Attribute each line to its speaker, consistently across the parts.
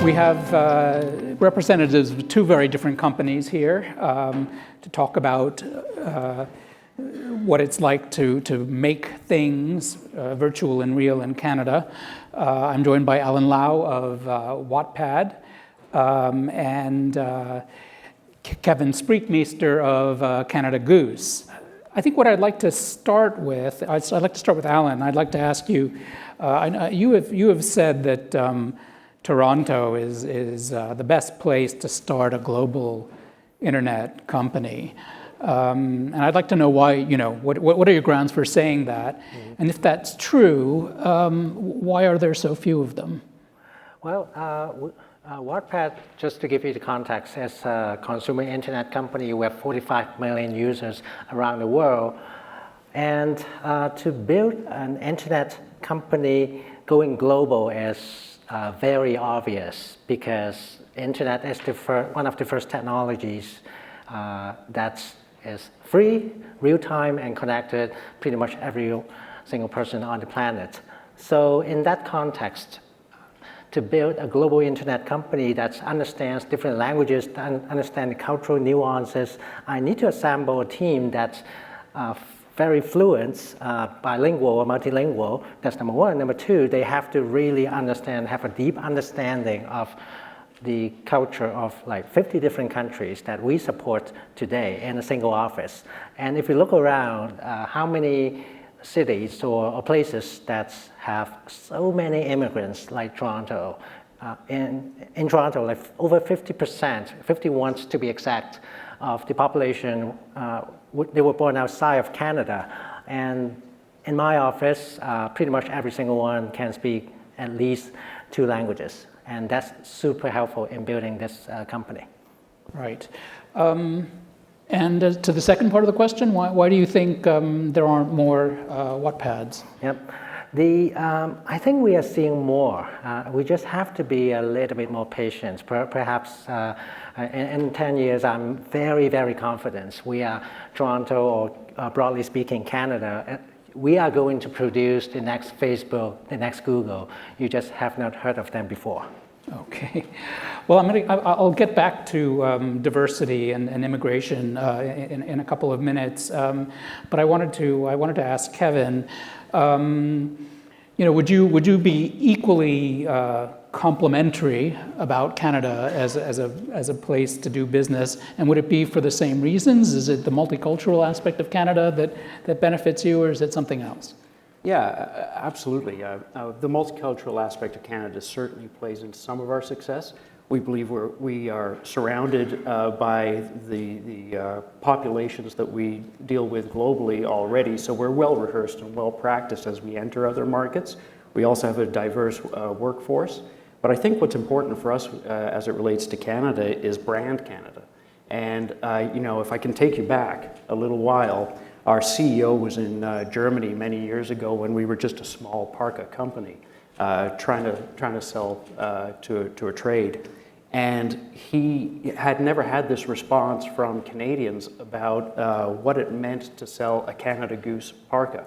Speaker 1: We have representatives of two very different companies here to talk about what it's like to make things virtual and real in Canada. I'm joined by Alan Lau of Wattpad and Kevin Spreekmeester of Canada Goose. I think what I'd like to start with, I'd like to start with Alan. I'd like to ask you, you have said that Toronto is the best place to start a global internet company. And I'd like to know why, what are your grounds for saying that? Mm-hmm. And if that's true, why are there so few of them?
Speaker 2: Well, Wattpad, just to give you the context, as a consumer internet company, we have 45 million users around the world. And to build an internet company going global is very obvious, because internet is one of the first technologies that is free, real-time, and connected pretty much every single person on the planet. So in that context, to build a global internet company that understands different languages, understands the cultural nuances, I need to assemble a team that's very fluent, bilingual or multilingual. That's number one. Number two, they have to really understand, have a deep understanding of the culture of like 50 different countries that we support today in a single office. And if you look around, how many cities or places that have so many immigrants like Toronto. In Toronto, like over 50%, 51 to be exact, of the population, they were born outside of Canada. And in my office, pretty much every single one can speak at least 2 languages. And that's super helpful in building this company.
Speaker 1: Right. And to the second part of the question, why do you think there aren't more Wattpads?
Speaker 2: Yep. I think we are seeing more. We just have to be a little bit more patient. Perhaps in 10 years, I'm very, very confident. We are Toronto, or broadly speaking, Canada. We are going to produce the next Facebook, the next Google. You just have not heard of them before.
Speaker 1: Okay. Well, I'll get back to diversity and immigration in a couple of minutes. But I wanted to ask Kevin, would you be equally complimentary about Canada as a place to do business, and would it be for the same reasons? Is it the multicultural aspect of Canada that benefits you, or is it something else?
Speaker 3: Yeah, absolutely. The multicultural aspect of Canada certainly plays into some of our success. We believe we are surrounded by the populations that we deal with globally already, so we're well rehearsed and well practiced as we enter other markets. We also have a diverse workforce, but I think what's important for us as it relates to Canada is brand Canada. And if I can take you back a little while, our CEO was in Germany many years ago when we were just a small parka company trying to sell to a trade. And he had never had this response from Canadians about what it meant to sell a Canada Goose parka.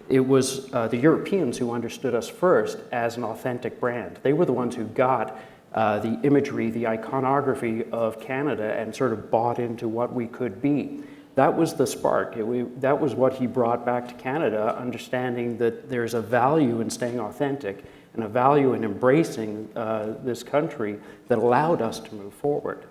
Speaker 3: It was the Europeans who understood us first as an authentic brand. They were the ones who got the imagery, the iconography of Canada and sort of bought into what we could be. That was the spark. That was what he brought back to Canada, understanding that there's a value in staying authentic and a value in embracing this country that allowed us to move forward.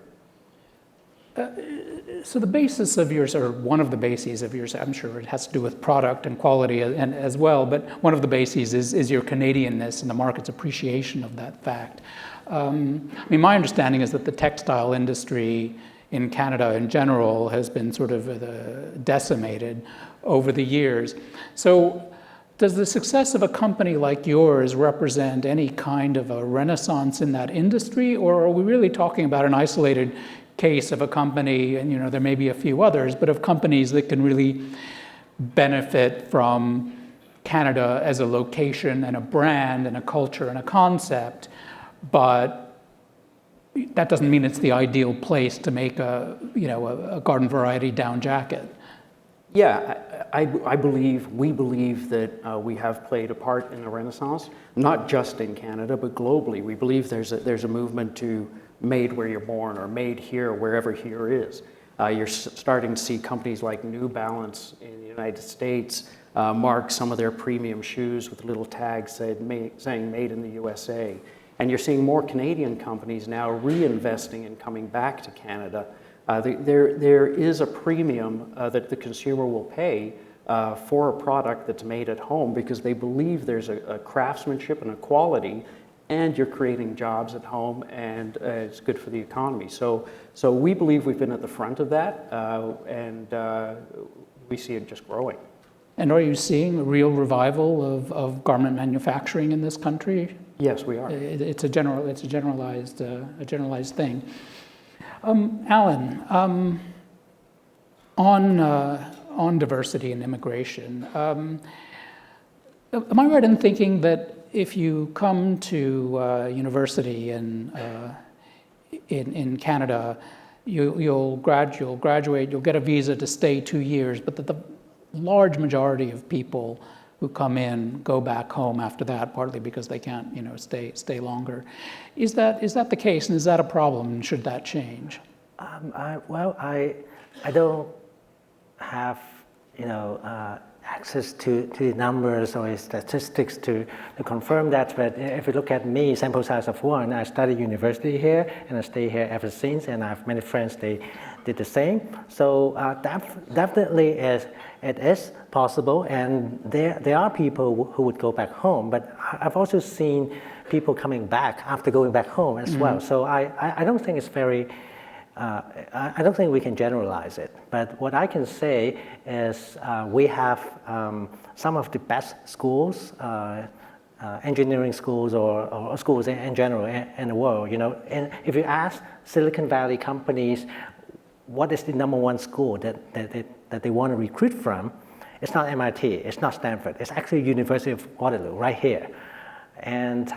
Speaker 1: So the basis of yours, or one of the bases of yours, I'm sure it has to do with product and quality and as well, but one of the bases is your Canadianness and the market's appreciation of that fact. My understanding is that the textile industry in Canada in general has been sort of decimated over the years. So does the success of a company like yours represent any kind of a renaissance in that industry, or are we really talking about an isolated case of a company, and there may be a few others, but of companies that can really benefit from Canada as a location and a brand and a culture and a concept, but that doesn't mean it's the ideal place to make a garden variety down jacket?
Speaker 3: Yeah, we believe that we have played a part in the Renaissance, not just in Canada, but globally. We believe there's a movement to made where you're born or made here, wherever here is. You're starting to see companies like New Balance in the United States mark some of their premium shoes with little tags saying made in the USA. And you're seeing more Canadian companies now reinvesting and coming back to Canada. There is a premium that the consumer will pay for a product that's made at home because they believe there's a craftsmanship and a quality, and you're creating jobs at home, and it's good for the economy. So we believe we've been at the front of that, and we see it just growing.
Speaker 1: And are you seeing a real revival of garment manufacturing in this country?
Speaker 3: Yes, we are.
Speaker 1: It's a generalized thing. Alan, on diversity and immigration, am I right in thinking that if you come to university in Canada, you'll graduate, you'll get a visa to stay 2 years, but that the large majority of people who come in go back home after that, partly because they can't, stay longer. Is that the case, and is that a problem? And should that change?
Speaker 2: I don't have access to the numbers or statistics to confirm that. But if you look at me, sample size of 1, I studied university here, and I stay here ever since. And I have many friends they did the same. So definitely it is possible, and there are people who would go back home. But I've also seen people coming back after going back home as well. So I don't think it's very. I don't think we can generalize it, but what I can say is we have some of the best schools, engineering schools or schools in general in the world. And if you ask Silicon Valley companies, what is the #1 school that they want to recruit from? It's not MIT, it's not Stanford, it's actually University of Waterloo right here. And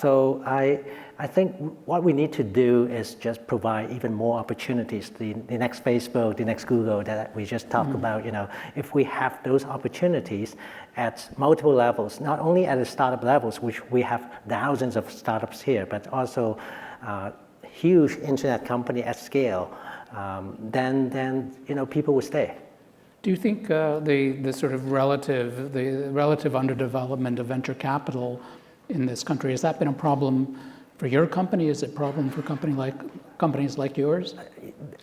Speaker 2: so I think what we need to do is just provide even more opportunities. The next Facebook, the next Google that we just talked about, if we have those opportunities at multiple levels, not only at the startup levels, which we have thousands of startups here, but also huge internet company at scale, then people will stay.
Speaker 1: Do you think the sort of relative underdevelopment of venture capital in this country, has that been a problem for your company? Is it a problem for companies like yours?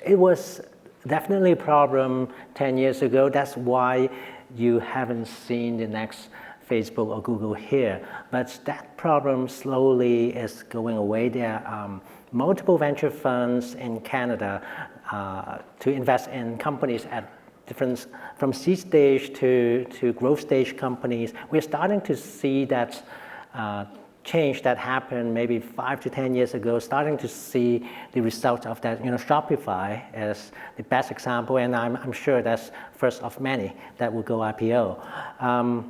Speaker 2: It was definitely a problem 10 years ago. That's why you haven't seen the next Facebook or Google here. But that problem slowly is going away. There are multiple venture funds in Canada to invest in companies at different, from seed stage to growth stage companies. We're starting to see that change that happened maybe 5 to 10 years ago, starting to see the result of that. Shopify is the best example, and I'm sure that's first of many that will go IPO.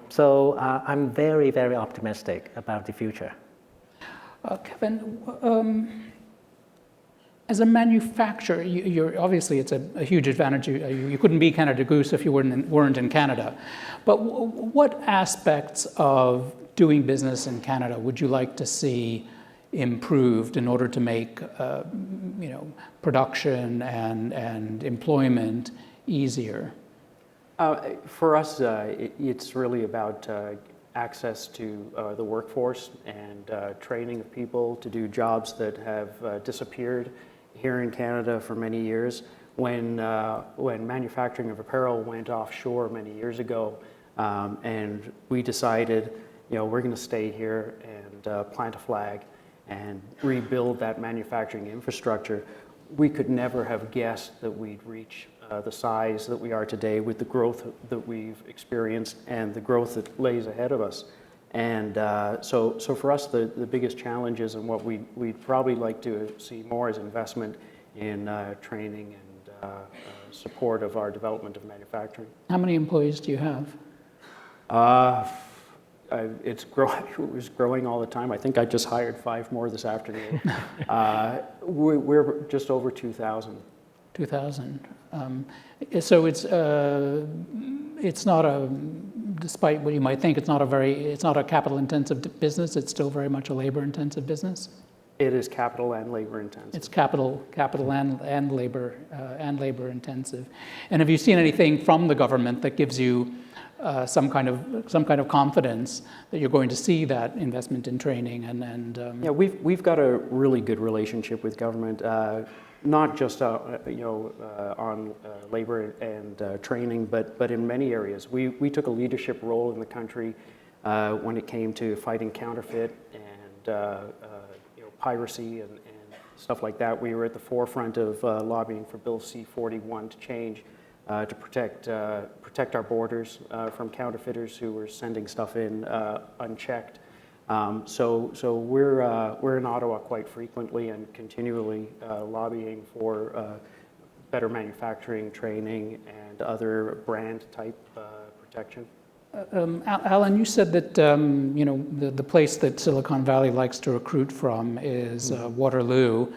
Speaker 2: So I'm very, very optimistic about the future.
Speaker 1: Kevin, as a manufacturer, you're obviously it's a huge advantage. You couldn't be Canada Goose if you weren't in Canada. But what aspects of doing business in Canada would you like to see improved in order to make production and employment easier?
Speaker 3: For us, it's really about access to the workforce and training of people to do jobs that have disappeared here in Canada for many years. When manufacturing of apparel went offshore many years ago, and we decided, we're going to stay here and plant a flag and rebuild that manufacturing infrastructure, we could never have guessed that we'd reach the size that we are today with the growth that we've experienced and the growth that lays ahead of us. And so for us, the biggest challenges and what we'd probably like to see more is investment in training and support of our development of manufacturing. How
Speaker 1: many employees do you have?
Speaker 3: It was growing all the time. I think I just hired 5 more this afternoon. We're just over 2,000.
Speaker 1: 2,000. So it's not a, despite what you might think, it's not a capital intensive business. It's still very much a labor intensive business.
Speaker 3: It is capital and labor intensive.
Speaker 1: It's capital and labor intensive. And have you seen anything from the government that gives you some kind of confidence that you're going to see that investment in training
Speaker 3: Yeah, we've got a really good relationship with government, not just on labor and training, but in many areas. We took a leadership role in the country when it came to fighting counterfeit and piracy and stuff like that. We were at the forefront of lobbying for Bill C-41 to change to protect our borders from counterfeiters who were sending stuff in unchecked. So we're in Ottawa quite frequently and continually lobbying for better manufacturing training and other brand type protection.
Speaker 1: Alan, you said that the place that Silicon Valley likes to recruit from is Waterloo,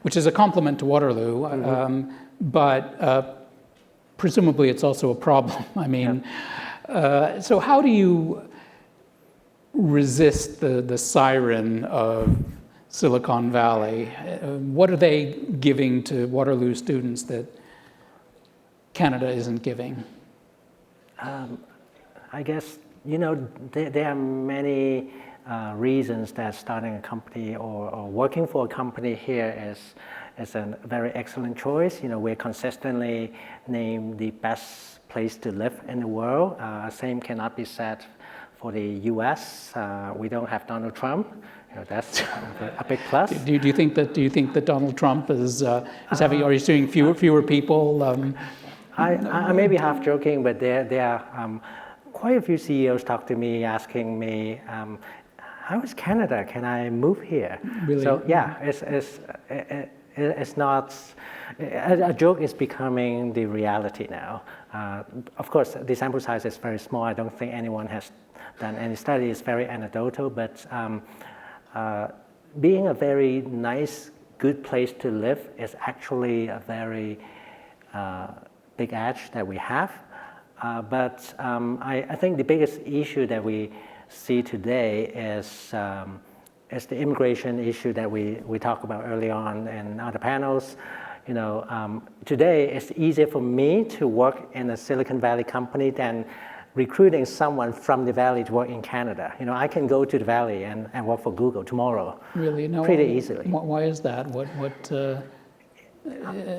Speaker 1: which is a compliment to Waterloo, but presumably it's also a problem. I mean, so how do you resist the siren of Silicon Valley? What are they giving to Waterloo students that Canada isn't giving?
Speaker 2: I guess, there are many reasons that starting a company or working for a company here is a very excellent choice. We're consistently named the best place to live in the world. Same cannot be said for the US. We don't have Donald Trump. That's a big plus.
Speaker 1: Do you think that Donald Trump is having? Are you seeing fewer people?
Speaker 2: I may be half joking, but there are quite a few CEOs talk to me asking me, "How is Canada? Can I move here?"
Speaker 1: Really?
Speaker 2: So yeah, it's not a joke. Is becoming the reality now. Of course, the sample size is very small. I don't think anyone has done any study. It's very anecdotal, but being a very nice, good place to live is actually a very big edge that we have. But I think the biggest issue that we see today is the immigration issue that we talked about early on in other panels. Today it's easier for me to work in a Silicon Valley company than recruiting someone from the Valley to work in Canada. I can go to the Valley and work for Google tomorrow.
Speaker 1: Really? No.
Speaker 2: Pretty easily.
Speaker 1: Why is that?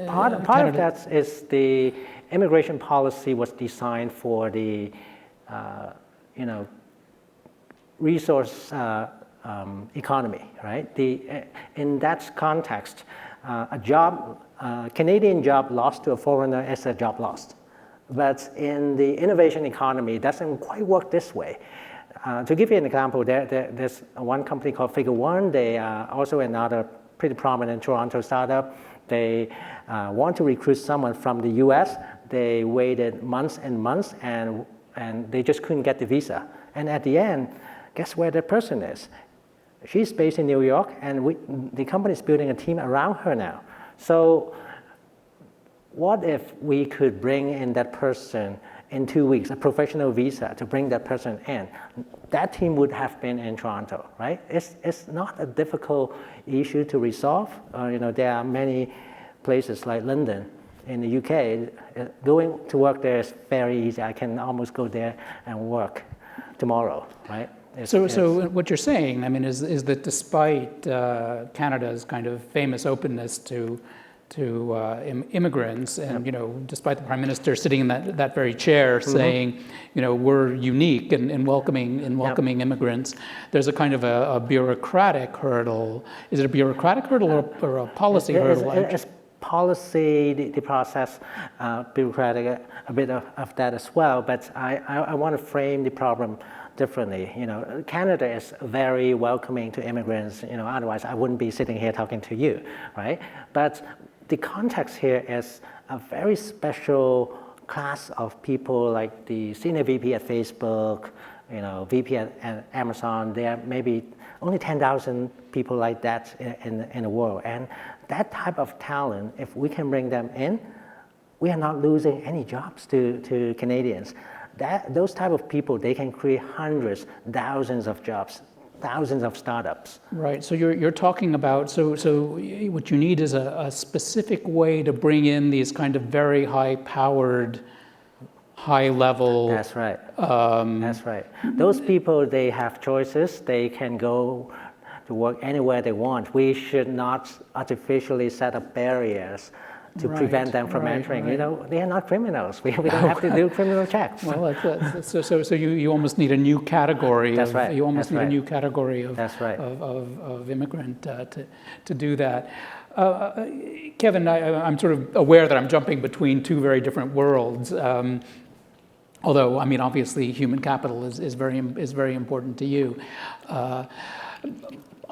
Speaker 2: Part of that is the immigration policy was designed for the resource economy, right? In that context, a Canadian job lost to a foreigner is a job lost. But in the innovation economy, it doesn't quite work this way. To give you an example, there's one company called Figure One. They are also another pretty prominent Toronto startup. They want to recruit someone from the US. They waited months and months, and they just couldn't get the visa. And at the end, guess where that person is? She's based in New York, and the company is building a team around her now. So what if we could bring in that person in 2 weeks, a professional visa to bring that person in? That team would have been in Toronto, right? It's not a difficult issue to resolve. There are many places like London in the UK. Going to work there is very easy. I can almost go there and work tomorrow, right?
Speaker 1: So what you're saying, I mean, is that despite Canada's kind of famous openness to immigrants, and despite the Prime Minister sitting in that very chair saying, we're unique in welcoming immigrants, there's a kind of a bureaucratic hurdle. Is it a bureaucratic hurdle or a policy hurdle?
Speaker 2: It's policy, the process, bureaucratic, a bit of that as well. But I want to frame the problem differently. Canada is very welcoming to immigrants. Otherwise I wouldn't be sitting here talking to you, right? But the context here is a very special class of people, like the senior VP at Facebook, VP at Amazon. There are maybe only 10,000 people like that in the world. And that type of talent, if we can bring them in, we are not losing any jobs to Canadians. Those type of people, they can create hundreds, thousands of jobs, thousands of startups.
Speaker 1: Right. So you're talking about so what you need is a specific way to bring in these kind of very high-powered, high-level.
Speaker 2: That's right. That's right. Those people, they have choices. They can go to work anywhere they want. We should not artificially set up barriers to prevent them from entering. You know, they are not criminals. We don't have to do criminal checks.
Speaker 1: Well, so you almost need a new category.
Speaker 2: That's right.
Speaker 1: You almost
Speaker 2: That's
Speaker 1: need
Speaker 2: right.
Speaker 1: a new category of
Speaker 2: That's right.
Speaker 1: of immigrant to do that. Kevin, I'm sort of aware that I'm jumping between two very different worlds. Although, I mean, obviously, human capital is very important to you.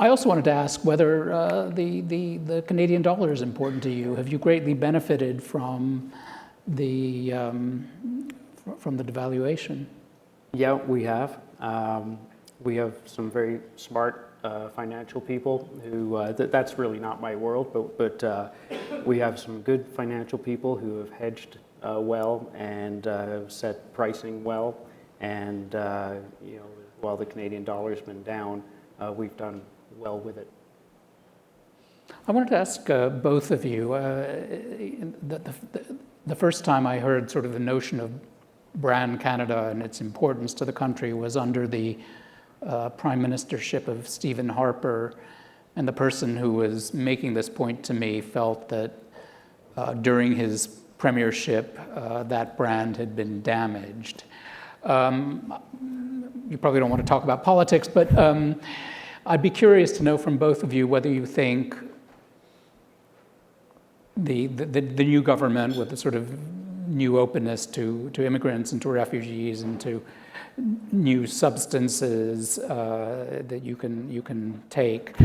Speaker 1: I also wanted to ask whether the Canadian dollar is important to you. Have you greatly benefited from the devaluation?
Speaker 3: Yeah, we have. We have some very smart financial people who, that's really not my world, but we have some good financial people who have hedged well and set pricing well. And you know, while the Canadian dollar's been down, we've done well with it.
Speaker 1: I wanted to ask both of you, the first time I heard sort of the notion of brand Canada and its importance to the country was under the prime ministership of Stephen Harper, and the person who was making this point to me felt that during his premiership that brand had been damaged. You probably don't want to talk about politics, but I'd be curious to know from both of you whether you think the new government, with the sort of new openness to immigrants and to refugees and to new substances that you can take,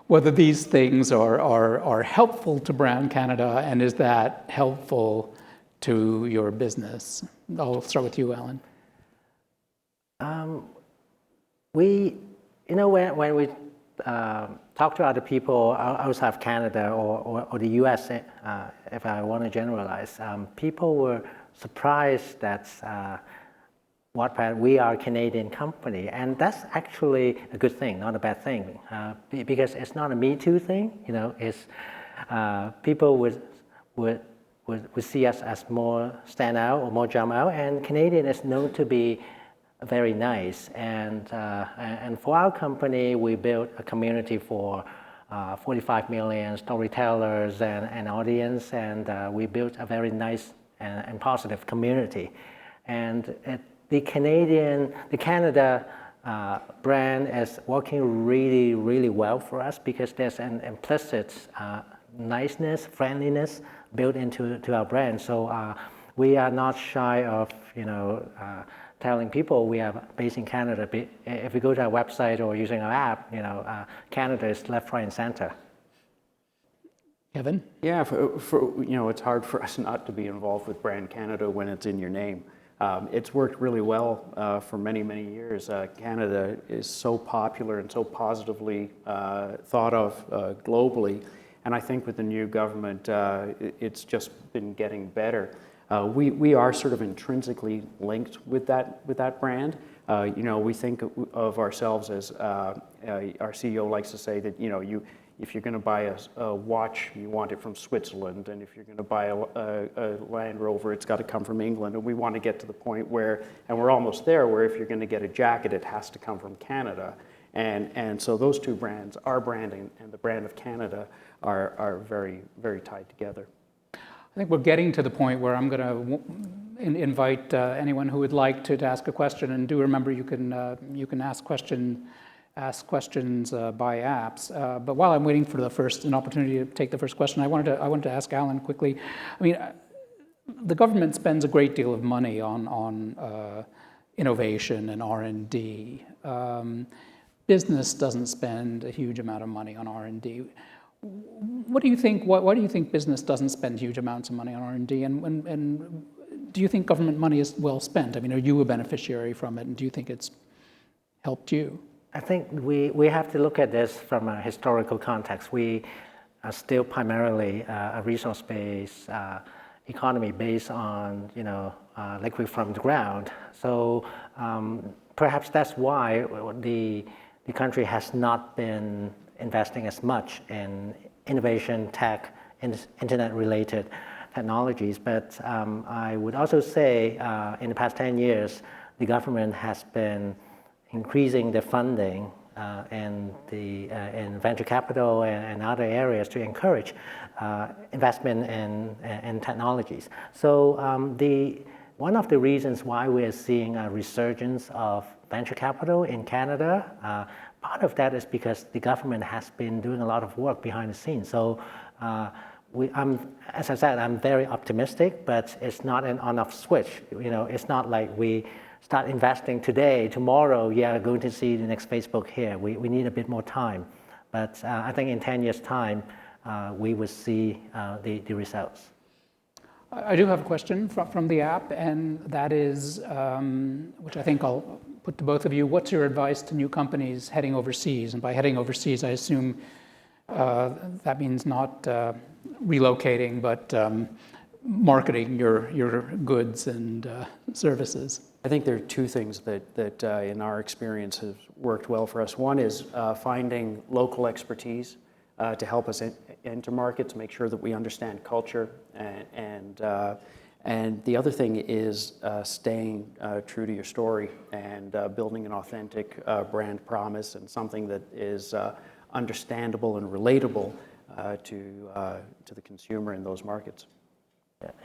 Speaker 1: whether these things are helpful to Brand Canada, and is that helpful to your business? I'll start with you, Alan.
Speaker 2: You know, when we talk to other people outside of Canada or the US, if I want to generalize, people were surprised that Wattpad, we are a Canadian company, and that's actually a good thing, not a bad thing, because it's not a Me Too thing. You know, it's people would see us as more stand out or more jump out, and Canadian is known to be very nice, and for our company, we built a community for 45 million storytellers and audience, and we built a very nice and positive community. And the Canada brand is working really, really well for us because there's an implicit niceness, friendliness built into our brand. So we are not shy of, you know, telling people we are based in Canada. If you go to our website or using our app, you know, Canada is left, right, and center.
Speaker 1: Kevin?
Speaker 3: Yeah, for you know, it's hard for us not to be involved with Brand Canada when it's in your name. It's worked really well for many, many years. Canada is so popular and so positively thought of globally, and I think with the new government, it's just been getting better. We are sort of intrinsically linked with that brand. You know, we think of ourselves as our CEO likes to say that, you know, if you're going to buy a watch, you want it from Switzerland, and if you're going to buy a Land Rover, it's got to come from England. And we want to get to the point where, and we're almost there, where if you're going to get a jacket, it has to come from Canada. And so those two brands, our branding and the brand of Canada, are very, very tied together.
Speaker 1: I think we're getting to the point where I'm going to invite anyone who would like to ask a question, and do remember you can ask questions by apps. But while I'm waiting for an opportunity to take the first question, I wanted to ask Alan quickly. I mean, the government spends a great deal of money on innovation and R&D. Business doesn't spend a huge amount of money on R&D. What do you think? Why do you think business doesn't spend huge amounts of money on R&D? And do you think government money is well spent? I mean, are you a beneficiary from it, and do you think it's helped you?
Speaker 2: I think we have to look at this from a historical context. are still primarily a resource-based economy based on liquid from the ground. So perhaps that's why the country has not been investing as much in innovation, tech, internet-related technologies. But I would also say in the past 10 years, the government has been increasing the funding in venture capital and other areas to encourage investment in technologies. So one of the reasons why we are seeing a resurgence of venture capital in Canada, part of that is because the government has been doing a lot of work behind the scenes. So as I said, I'm very optimistic, but it's not an on-off switch. It's not like we start investing today, tomorrow, going to see the next Facebook here. We need a bit more time. But I think in 10 years' time, we will see the results.
Speaker 1: I do have a question from the app, and that is, which I think I'll put to both of you. What's your advice to new companies heading overseas? And by heading overseas, I assume that means not relocating, but marketing your goods and services.
Speaker 3: I think there are two things that in our experience have worked well for us. One is finding local expertise to help us enter markets, make sure that we understand culture, and the other thing is staying true to your story and building an authentic brand promise and something that is understandable and relatable to the consumer in those markets.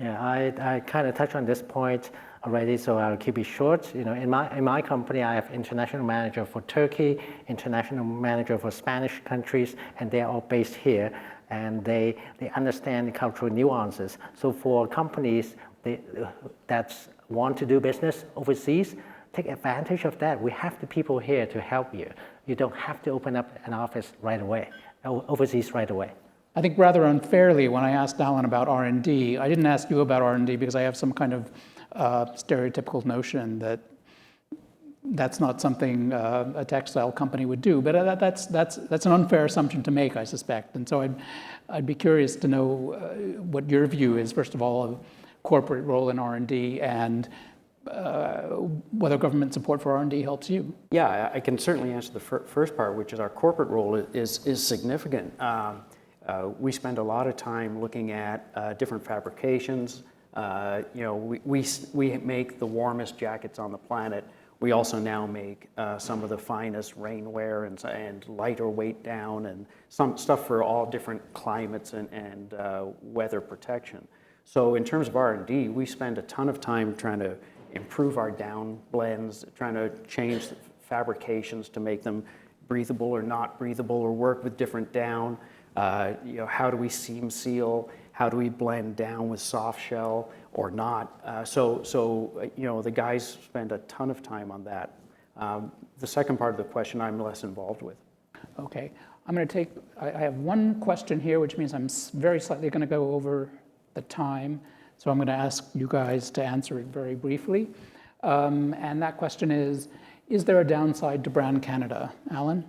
Speaker 2: Yeah, I kind of touched on this point already, so I'll keep it short. In my company, I have international manager for Turkey, international manager for Spanish countries, and they're all based here, and they understand the cultural nuances. So for companies that want to do business overseas, take advantage of that. We have the people here to help you. You don't have to open up an office right away, overseas right away.
Speaker 1: I think rather unfairly, when I asked Alan about R&D, I didn't ask you about R&D because I have some kind of stereotypical notion that that's not something a textile company would do. But that's an unfair assumption to make, I suspect. And so I'd be curious to know what your view is, first of all, of corporate role in R&D and whether government support for R&D helps you.
Speaker 3: Yeah, I can certainly answer the first part, which is our corporate role is significant. We spend a lot of time looking at different fabrications. We make the warmest jackets on the planet. We also now make some of the finest rainwear and lighter weight down and some stuff for all different climates and weather protection. So in terms of R&D, we spend a ton of time trying to improve our down blends, trying to change the fabrications to make them breathable or not breathable or work with different down. How do we seam seal? How do we blend down with soft shell or not? So the guys spend a ton of time on that. The second part of the question I'm less involved with.
Speaker 1: Okay, I have one question here, which means I'm very slightly going to go over the time. So I'm going to ask you guys to answer it very briefly. And that question is there a downside to Brand Canada? Alan?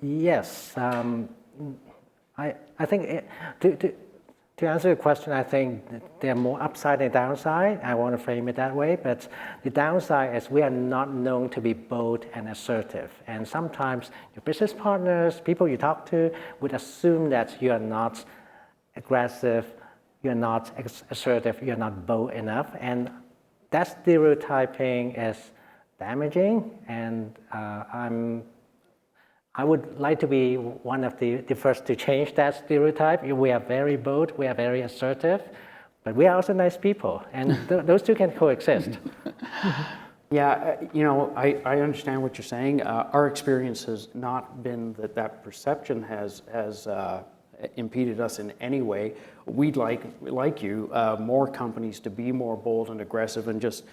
Speaker 2: Yes. I think to answer your question, I think there are more upside and downside. I want to frame it that way. But the downside is we are not known to be bold and assertive. And sometimes your business partners, people you talk to, would assume that you are not aggressive, you're not assertive, you're not bold enough. And that stereotyping is damaging. And I would like to be one of the first to change that stereotype. We are very bold, we are very assertive, but we are also nice people, and those two can coexist.
Speaker 3: Yeah, I understand what you're saying. Our experience has not been that perception has impeded us in any way. We'd like you, more companies to be more bold and aggressive and just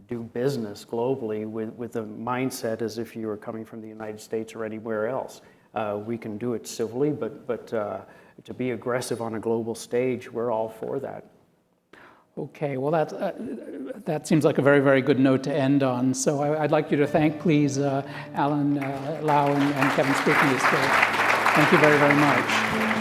Speaker 3: do business globally with the mindset as if you were coming from the United States or anywhere else. We can do it civilly, but to be aggressive on a global stage, we're all for that.
Speaker 1: Okay, well that seems like a very, very good note to end on. So I'd like you to thank, please, Alan Lau and Kevin Spruikens. Thank you very, very much.